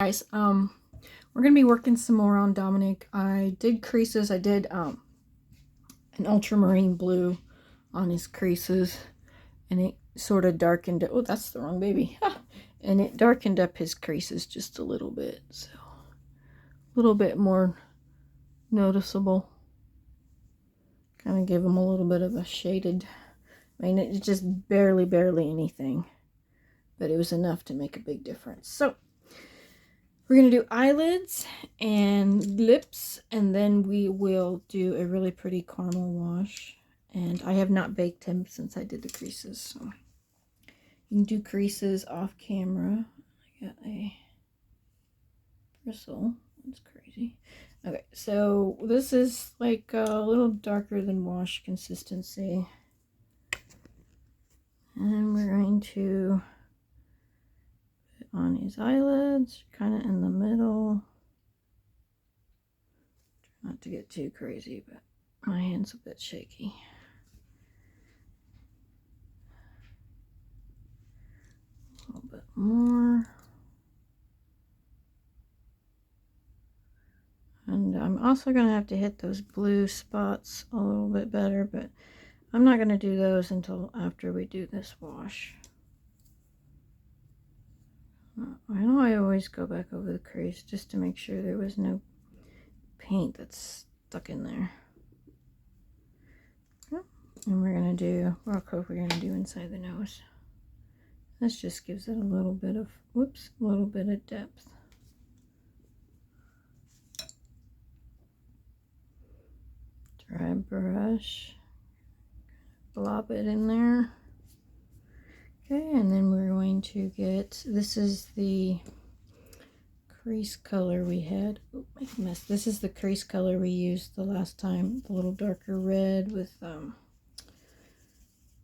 Guys, we're gonna be working some more on Dominic. I did creases. I did an ultramarine blue on his creases, and it sort of darkened. Oh, that's the wrong baby. And it darkened up his creases just a little bit, so a little bit more noticeable. Kind of give him a little bit of a shaded. I mean, it's just barely anything, but it was enough to make a big difference. So we're going to do eyelids and lips, and then we will do a really pretty caramel wash. And I have not baked him since I did the creases, so you can do creases off camera. I got a bristle. That's crazy. Okay, so this is like a little darker than wash consistency. And we're going to on his eyelids, kind of in the middle. Try not to get too crazy, but my hand's a bit shaky. A little bit more. And I'm also going to have to hit those blue spots a little bit better, but I'm not going to do those until after we do this wash. I know I always go back over the crease just to make sure there was no paint that's stuck in there. And we're going to do, what coat we're going to do inside the nose. This just gives it a little bit of, whoops, a little bit of depth. Dry brush, blob it in there. Okay, and then we're going to get, this is the crease color we had. Oh, make a mess. This is the crease color we used the last time, the little darker red with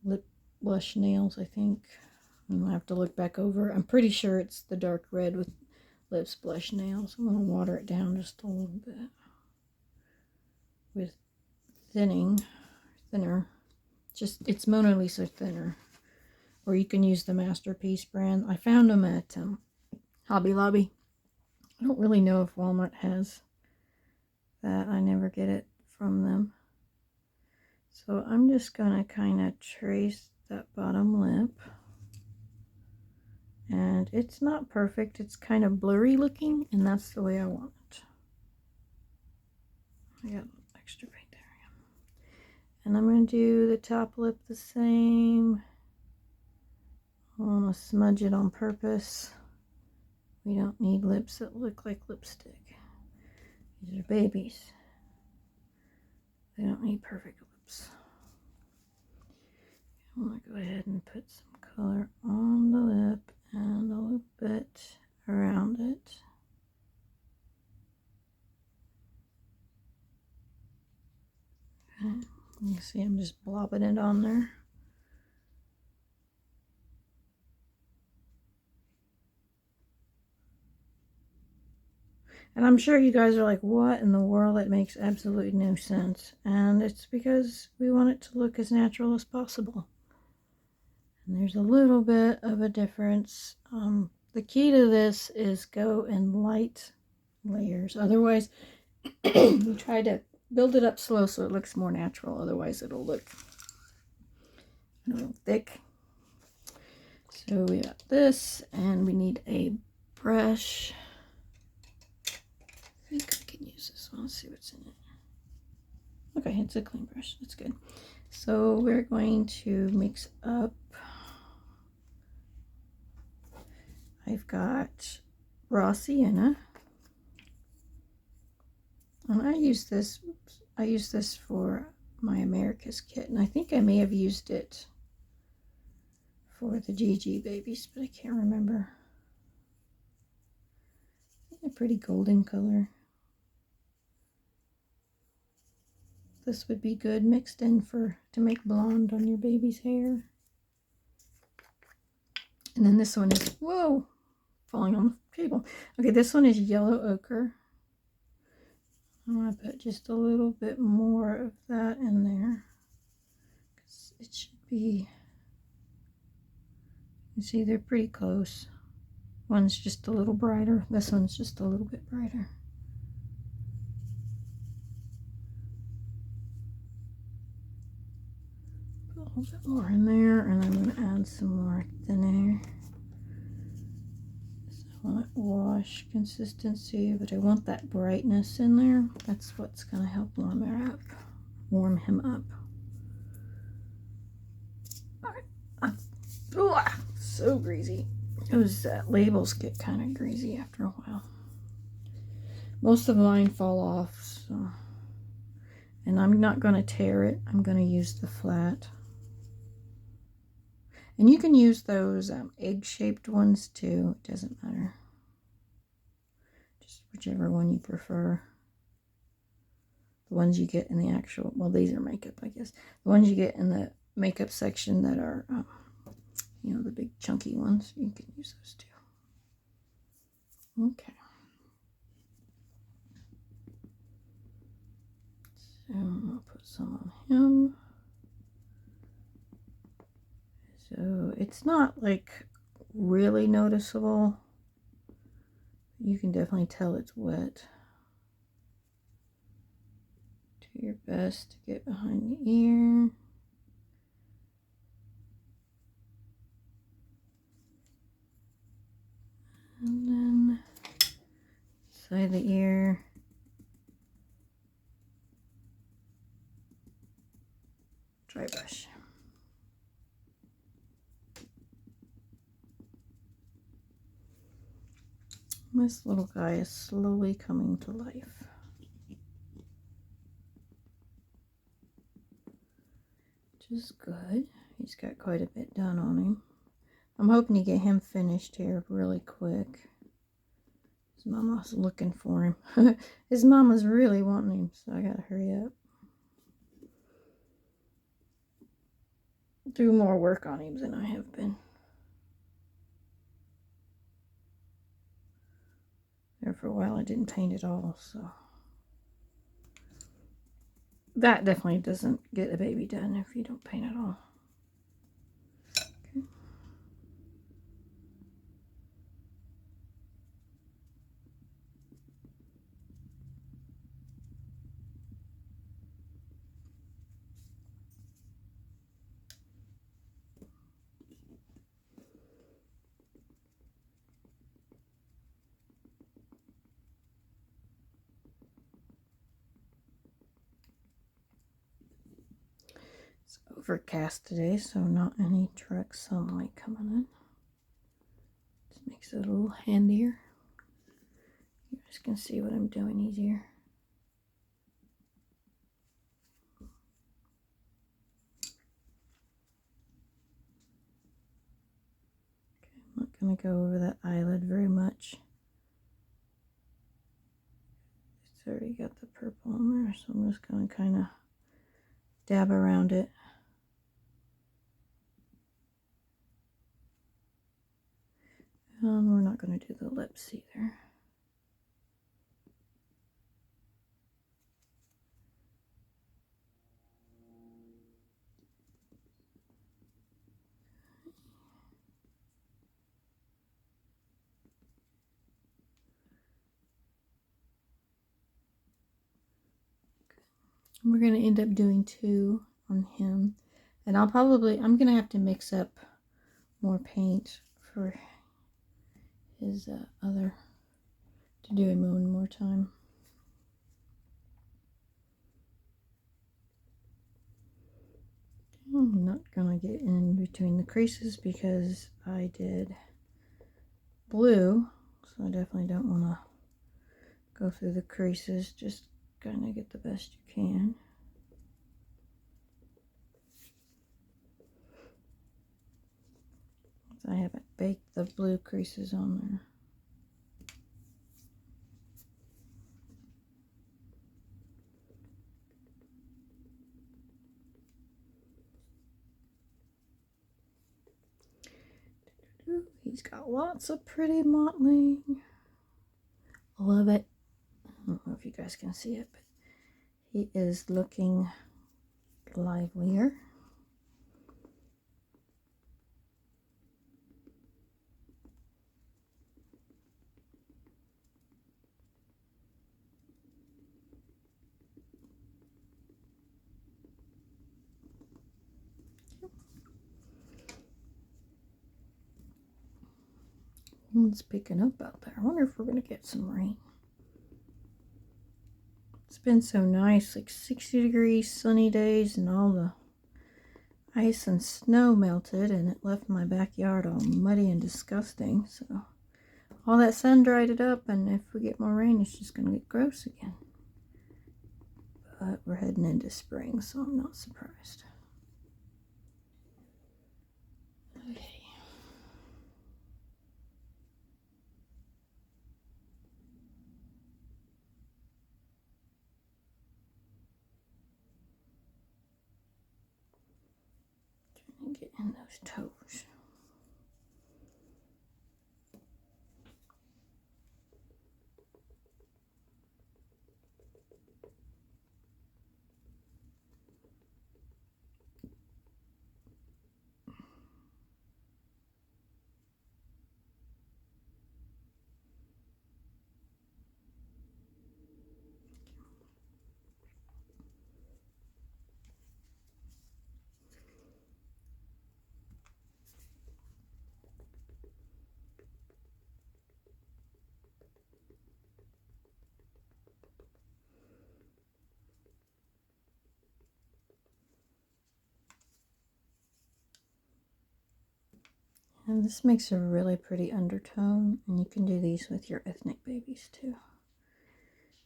lip blush nails, I think. I'll have to look back over. I'm pretty sure it's the dark red with lips blush nails. I'm going to water it down just a little bit with thinner. Just, it's Mona Lisa thinner. Or you can use the Masterpiece brand. I found them at Hobby Lobby. I don't really know if Walmart has that. I never get it from them. So I'm just going to kind of trace that bottom lip. And it's not perfect. It's kind of blurry looking, and that's the way I want it. I got extra paint there. And I'm going to do the top lip the same. I want to smudge it on purpose. We don't need lips that look like lipstick. These are babies. They don't need perfect lips. I'm going to go ahead and put some color on the lip and a little bit around it. Okay. You see I'm just blobbing it on there. And I'm sure you guys are like, what in the world? That makes absolutely no sense. And it's because we want it to look as natural as possible. And there's a little bit of a difference. The key to this is go in light layers. Otherwise, you try to build it up slow so it looks more natural. Otherwise, it'll look a little thick. So we got this, and we need a brush. I think I can use this one. Let's see what's in it. Okay, it's a clean brush. That's good. So we're going to mix up. I've got raw sienna. And I use this for my America's kit. And I think I may have used it for the GG babies, but I can't remember. A pretty golden color. This would be good mixed in to make blonde on your baby's hair. And then this one is, whoa, falling on the table. Okay, this one is yellow ochre. I'm going to put just a little bit more of that in there. It should be, you see they're pretty close. One's just a little brighter. This one's just a little bit brighter. Put a little bit more in there, and I'm going to add some more thinner. So I want wash consistency, but I want that brightness in there. That's what's going to help warm him up. Alright. So greasy. Those labels get kind of greasy after a while. Most of mine fall off, so. And I'm not going to tear it. I'm going to use the flat. And you can use those egg-shaped ones too. It doesn't matter. Just whichever one you prefer. The ones you get in the actual, well, these are makeup, I guess. The ones you get in the makeup section that are, you know, the big chunky ones. You can use those too. Okay. So I'll put some on him. So it's not like really noticeable. You can definitely tell it's wet. Do your best to get behind the ear. And then side of the ear. Dry brush. This little guy is slowly coming to life. Which is good. He's got quite a bit done on him. I'm hoping to get him finished here really quick. His mama's looking for him. His mama's really wanting him, so I gotta hurry up. Do more work on him than I have been. There for a while I didn't paint at all, so. That definitely doesn't get a baby done if you don't paint at all. Okay. It's overcast today, so not any direct sunlight coming in. Just makes it a little handier. You guys can see what I'm doing easier. Okay, I'm not going to go over that eyelid very much. It's already got the purple on there, so I'm just going to kind of dab around it. We're not going to do the lips either. We're going to end up doing 2 on him. And I'm going to have to mix up more paint for his to do him one more time. I'm not going to get in between the creases because I did blue. So I definitely don't want to go through the creases. Just kind of get the best you can. I haven't baked the blue creases on there. He's got lots of pretty mottling. Love it. I don't know if you guys can see it, but he is looking livelier. It's picking up out there. I wonder if we're going to get some rain. It's been so nice, like 60 degrees, sunny days, and all the ice and snow melted, and it left my backyard all muddy and disgusting. So all that sun dried it up, and if we get more rain, it's just going to get gross again. But we're heading into spring, so I'm not surprised. Okay. Trying to get in those toes. And this makes a really pretty undertone, and you can do these with your ethnic babies too.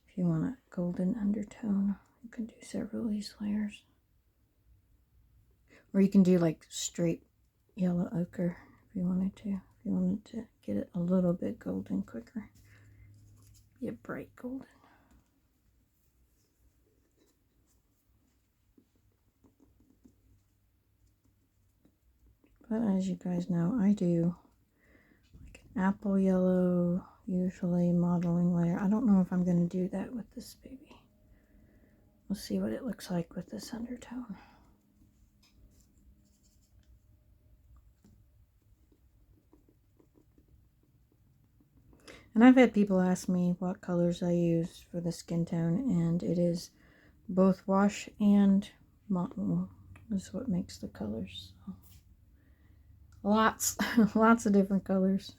If you want a golden undertone, you can do several of these layers. Or you can do like straight yellow ochre if you wanted to. If you wanted to get it a little bit golden quicker. Be a bright golden. But as you guys know, I do like an apple yellow, usually modeling layer. I don't know if I'm going to do that with this baby. We'll see what it looks like with this undertone. And I've had people ask me what colors I use for the skin tone, and it is both wash and mottle is what makes the colors. So lots, lots of different colors.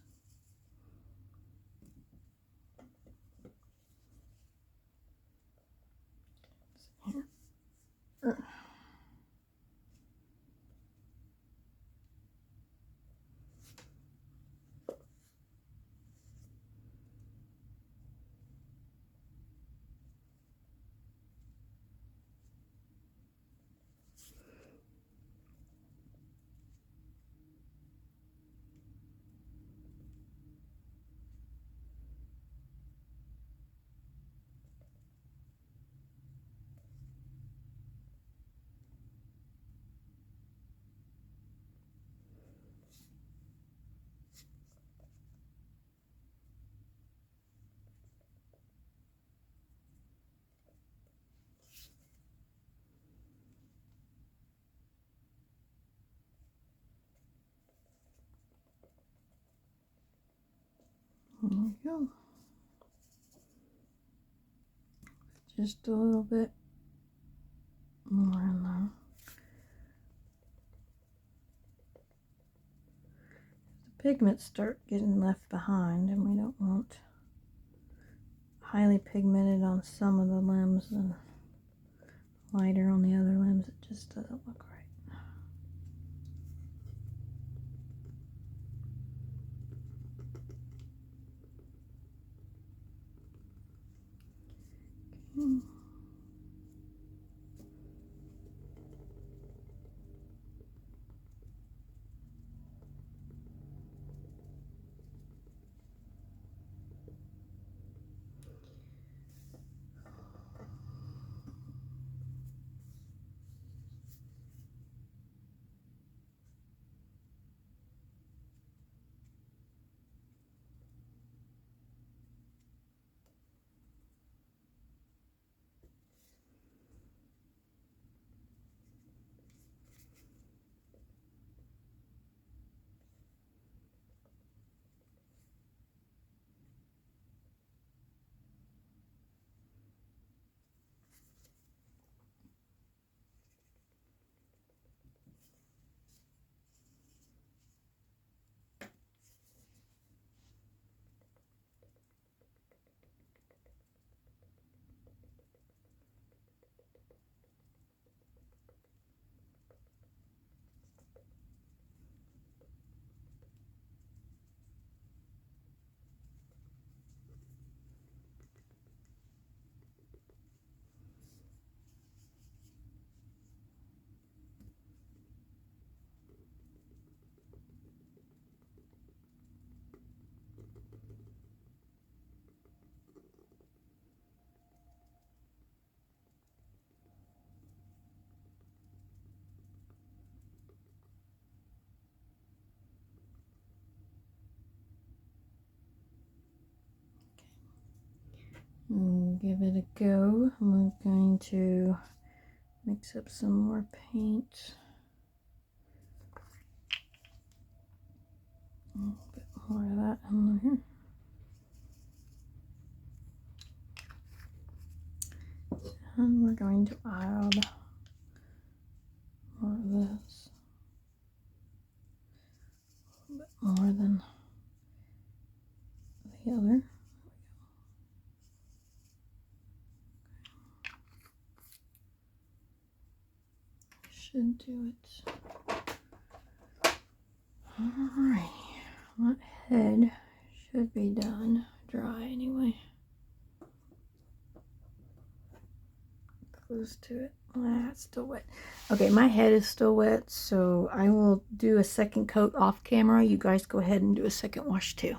There we go. Just a little bit more in there. The pigments start getting left behind, and we don't want highly pigmented on some of the limbs and lighter on the other limbs. It just doesn't look right. Okay. Give it a go. I'm going to mix up some more paint. A bit more of that in here. And we're going to add more of this. A bit more than the other. Should do it. Alright, that head should be done. Dry anyway. Close to it. It's still wet. Okay, my head is still wet, so I will do a second coat off camera. You guys go ahead and do a second wash too.